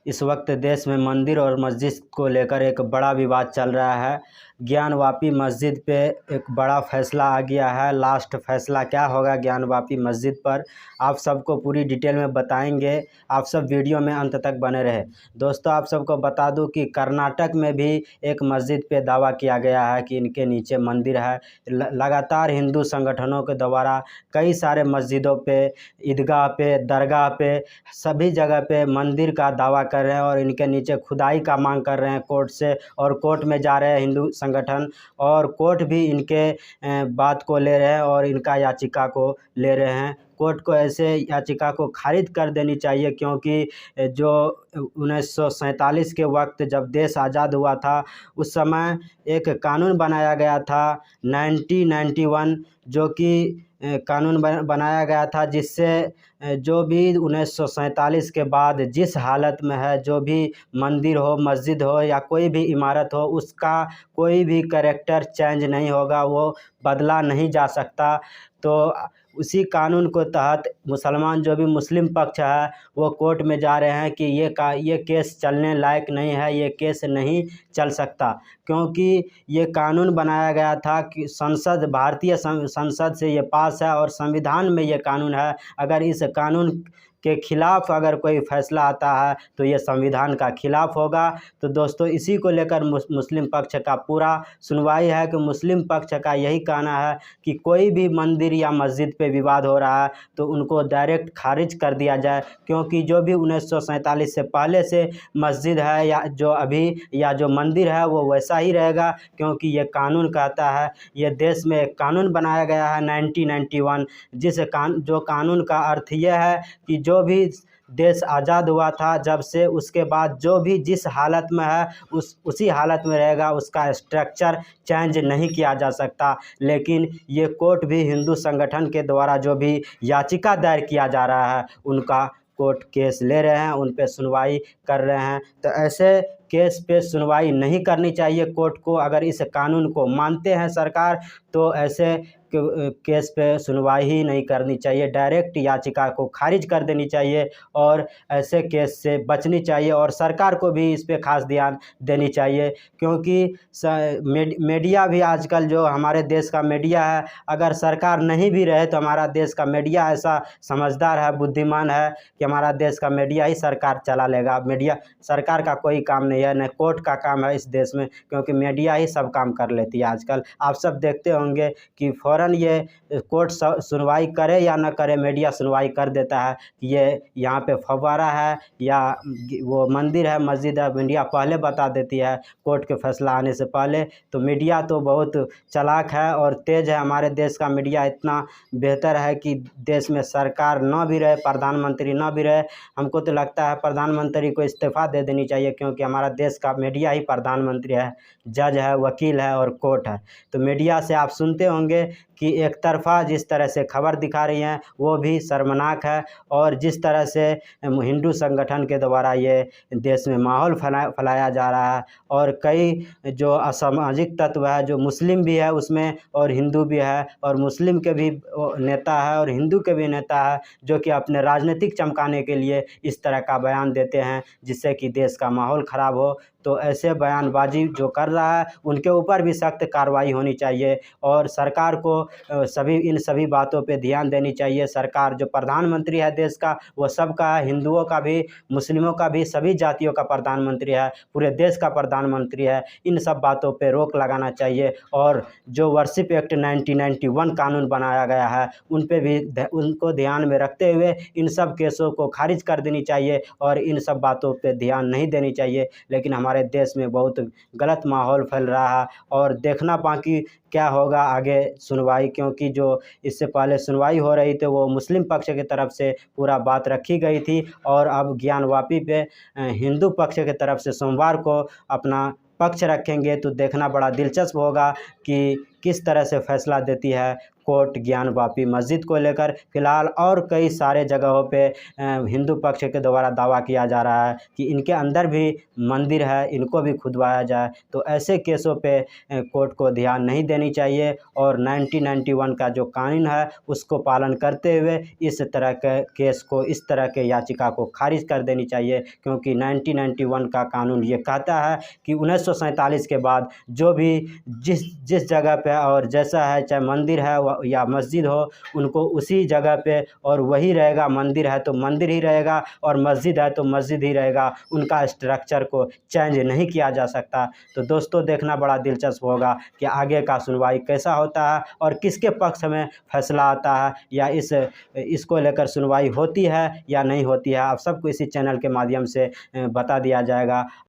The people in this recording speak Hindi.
इस वक्त देश में मंदिर और मस्जिद को लेकर एक बड़ा विवाद चल रहा है। ज्ञानवापी मस्जिद पे एक बड़ा फैसला आ गया है। लास्ट फैसला क्या होगा ज्ञानवापी मस्जिद पर, आप सबको पूरी डिटेल में बताएंगे। आप सब वीडियो में अंत तक बने रहे। दोस्तों, आप सबको बता दूं कि कर्नाटक में भी एक मस्जिद पे दावा किया गया है कि इनके नीचे मंदिर है। लगातार हिंदू संगठनों के द्वारा कई सारे मस्जिदों पे, ईदगाह पे, दरगाह पे, सभी जगह पे मंदिर का दावा कर रहे हैं और इनके नीचे खुदाई का मांग कर रहे हैं कोर्ट से, और कोर्ट में जा रहे हैं हिंदू संगठन, और कोर्ट भी इनके बात को ले रहे हैं और इनका याचिका को ले रहे हैं। कोर्ट को ऐसे याचिका को खारिज कर देनी चाहिए, क्योंकि जो 1947 के वक्त जब देश आज़ाद हुआ था उस समय एक कानून बनाया गया था 1991, जो कि कानून बनाया गया था जिससे जो भी 1947 के बाद जिस हालत में है, जो भी मंदिर हो, मस्जिद हो या कोई भी इमारत हो, उसका कोई भी कैरेक्टर चेंज नहीं होगा, वो बदला नहीं जा सकता। तो उसी कानून को तहत मुसलमान जो भी मुस्लिम पक्ष है वो कोर्ट में जा रहे हैं कि ये केस चलने लायक नहीं है, ये केस नहीं चल सकता, क्योंकि ये कानून बनाया गया था कि भारतीय संसद से ये पास है और संविधान में ये कानून है। अगर इस कानून के खिलाफ अगर कोई फैसला आता है तो ये संविधान का खिलाफ होगा। तो दोस्तों, इसी को लेकर मुस्लिम पक्ष का पूरा सुनवाई है कि मुस्लिम पक्ष का यही कहना है कि कोई भी मंदिर या मस्जिद पे विवाद हो रहा है तो उनको डायरेक्ट खारिज कर दिया जाए, क्योंकि जो भी 1947 से पहले से मस्जिद है या जो अभी या जो मंदिर है वो वैसा ही रहेगा, क्योंकि ये कानून कहता है। ये देश में एक कानून बनाया गया है 1991, जो कानून का अर्थ यह है कि जो भी देश आज़ाद हुआ था जब से, उसके बाद जो भी जिस हालत में है उसी हालत में रहेगा, उसका स्ट्रक्चर चेंज नहीं किया जा सकता। लेकिन ये कोर्ट भी हिंदू संगठन के द्वारा जो भी याचिका दायर किया जा रहा है उनका कोर्ट केस ले रहे हैं, उन पे सुनवाई कर रहे हैं। तो ऐसे केस पे सुनवाई नहीं करनी चाहिए कोर्ट को। अगर इस कानून को मानते हैं सरकार तो ऐसे केस पे सुनवाई ही नहीं करनी चाहिए, डायरेक्ट याचिका को खारिज कर देनी चाहिए और ऐसे केस से बचनी चाहिए। और सरकार को भी इस पे खास ध्यान देनी चाहिए, क्योंकि मीडिया भी आजकल जो हमारे देश का मीडिया है, अगर सरकार नहीं भी रहे तो हमारा देश का मीडिया ऐसा समझदार है, बुद्धिमान है कि हमारा देश का मीडिया ही सरकार चला लेगा। मीडिया सरकार का कोई काम नहीं है, न कोर्ट का काम है इस देश में, क्योंकि मीडिया ही सब काम कर लेती है आजकल। आप सब देखते होंगे कि फ़ौरन ये कोर्ट सुनवाई करे या न करे, मीडिया सुनवाई कर देता है कि ये यहाँ पे फव्वारा है या वो मंदिर है, मस्जिद है। मीडिया पहले बता देती है कोर्ट के फैसला आने से पहले। तो मीडिया तो बहुत चालाक है और तेज़ है। हमारे देश का मीडिया इतना बेहतर है कि देश में सरकार न भी रहे, प्रधानमंत्री न भी रहे, हमको तो लगता है प्रधानमंत्री को इस्तीफ़ा दे देनी चाहिए, क्योंकि हमारा देश का मीडिया ही प्रधानमंत्री है, जज है, वकील है और कोर्ट है। तो मीडिया से आप सुनते होंगे कि एक तरफा जिस तरह से खबर दिखा रही हैं वो भी शर्मनाक है, और जिस तरह से हिंदू संगठन के द्वारा ये देश में माहौल फैलाया जा रहा है, और कई जो असामाजिक तत्व है, जो मुस्लिम भी है उसमें और हिंदू भी है, और मुस्लिम के भी नेता है और हिंदू के भी नेता है, जो कि अपने राजनीतिक चमकाने के लिए इस तरह का बयान देते हैं जिससे कि देश का माहौल ख़राब हो। तो ऐसे बयानबाजी जो कर रहा है उनके ऊपर भी सख्त कार्रवाई होनी चाहिए, और सरकार को इन सभी बातों पे ध्यान देनी चाहिए। सरकार, जो प्रधानमंत्री है देश का, वो सबका है, हिंदुओं का भी, मुस्लिमों का भी, सभी जातियों का प्रधानमंत्री है, पूरे देश का प्रधानमंत्री है। इन सब बातों पे रोक लगाना चाहिए, और जो वर्शिप एक्ट 1991 कानून बनाया गया है उन पे भी उनको ध्यान में रखते हुए इन सब केसों को खारिज कर देनी चाहिए, और इन सब बातों पे ध्यान नहीं देनी चाहिए। लेकिन हमारे देश में बहुत गलत माहौल फैल रहा है, और देखना बाकी क्या होगा आगे सुनवाई, क्योंकि जो इससे पहले सुनवाई हो रही थी वो मुस्लिम पक्ष की तरफ से पूरा बात रखी गई थी, और अब ज्ञानवापी पे हिंदू पक्ष की तरफ से सोमवार को अपना पक्ष रखेंगे। तो देखना बड़ा दिलचस्प होगा कि किस तरह से फैसला देती है कोर्ट ज्ञान वापी मस्जिद को लेकर फ़िलहाल और कई सारे जगहों पे हिंदू पक्ष के द्वारा दावा किया जा रहा है कि इनके अंदर भी मंदिर है, इनको भी खुदवाया जाए। तो ऐसे केसों पे कोर्ट को ध्यान नहीं देनी चाहिए और 1991 का जो कानून है उसको पालन करते हुए इस तरह के केस को, इस तरह के याचिका को खारिज कर देनी चाहिए, क्योंकि 1991 का कानून ये कहता है कि 1947 के बाद जो भी जिस जगह पे और जैसा है, चाहे मंदिर है या मस्जिद हो, उनको उसी जगह पे और वही रहेगा। मंदिर है तो मंदिर ही रहेगा और मस्जिद है तो मस्जिद ही रहेगा, उनका स्ट्रक्चर को चेंज नहीं किया जा सकता। तो दोस्तों देखना बड़ा दिलचस्प होगा कि आगे का सुनवाई कैसा होता है और किसके पक्ष में फैसला आता है, या इसको लेकर सुनवाई होती है या नहीं होती है। आप सबको इसी चैनल के माध्यम से बता दिया जाएगा।